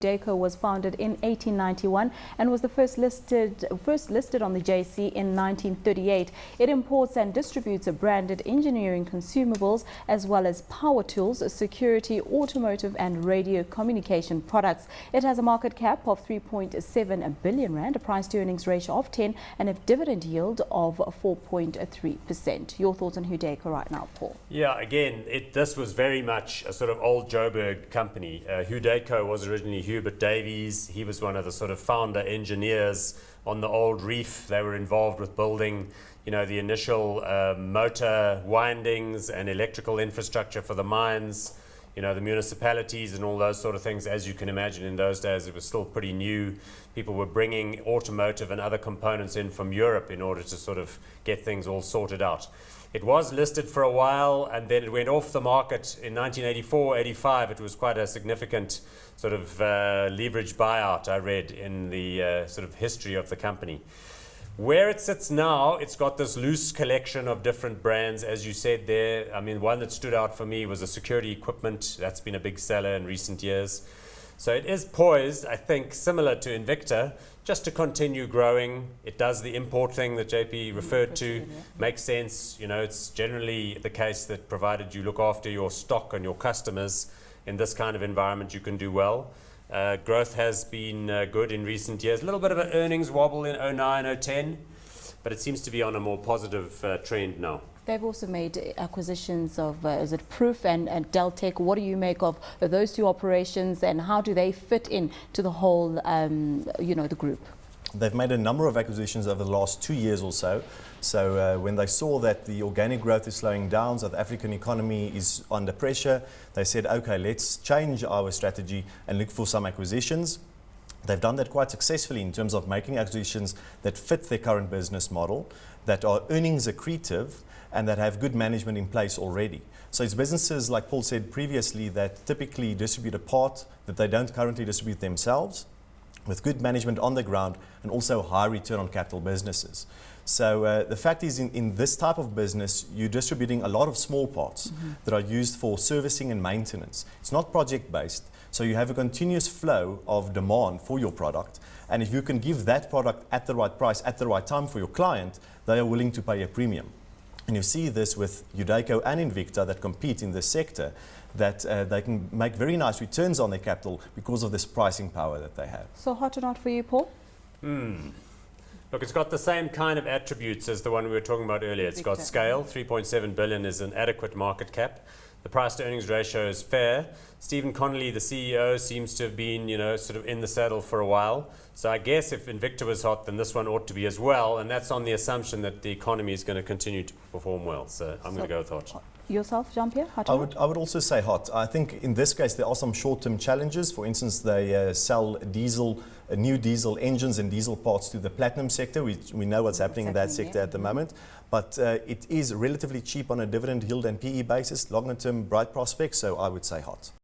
Hudaco was founded in 1891 and was the first listed on the JSE in 1938. It imports and distributes branded engineering consumables as well as power tools, security, automotive and radio communication products. It has a market cap of 3.7 billion rand, a price to earnings ratio of 10 and a dividend yield of 4.3%. Your thoughts on Hudaco right now, Paul? Yeah, again, this was very much a sort of old Joburg company. Hudaco was originally Hubert Davies. He was one of the sort of founder engineers on the old reef. They were involved with building, the initial motor windings and electrical infrastructure for the mines, the municipalities and all those sort of things. As you can imagine, in those days, it was still pretty new. People were bringing automotive and other components in from Europe in order to sort of get things all sorted out. It was listed for a while and then it went off the market in 1984-85. It was quite a significant sort of leveraged buyout, I read, in the sort of history of the company. Where it sits now, it's got this loose collection of different brands, as you said there. I mean, one that stood out for me was the security equipment. That's been a big seller in recent years. So it is poised, I think, similar to Invicta, just to continue growing. It does the import thing that JP referred to. Makes sense. It's generally the case that provided you look after your stock and your customers in this kind of environment, you can do well. Growth has been good in recent years. A little bit of an earnings wobble in 09, 010, but it seems to be on a more positive trend now. They've also made acquisitions of, is it Proof and Deltec? What do you make of those two operations and how do they fit in to the whole, the group? They've made a number of acquisitions over the last 2 years or so. So when they saw that the organic growth is slowing down, so the African economy is under pressure, they said, okay, let's change our strategy and look for some acquisitions. They've done that quite successfully in terms of making acquisitions that fit their current business model, that are earnings accretive, and that have good management in place already. So it's businesses, like Paul said previously, that typically distribute a part that they don't currently distribute themselves, with good management on the ground and also high return on capital businesses. So the fact is, in this type of business, you're distributing a lot of small parts that are used for servicing and maintenance. It's not project-based, so you have a continuous flow of demand for your product. And if you can give that product at the right price, at the right time for your client, they are willing to pay a premium. And you see this with Hudaco and Invicta that compete in this sector, that they can make very nice returns on their capital because of this pricing power that they have. So hot or not for you, Paul? Look, it's got the same kind of attributes as the one we were talking about earlier. It's got scale. 3.7 billion is an adequate market cap. The price to earnings ratio is fair. Stephen Connolly, the CEO, seems to have been, sort of in the saddle for a while. So I guess if Invicta was hot, then this one ought to be as well. And that's on the assumption that the economy is going to continue to perform well. So I'm going to go with hot. Yourself, Jean-Pierre? Hot I would also say hot. I think in this case there are some short-term challenges. For instance, they sell new diesel engines and diesel parts to the platinum sector. We know what's happening in that sector at the moment. But it is relatively cheap on a dividend yield and PE basis, longer-term bright prospects, so I would say hot.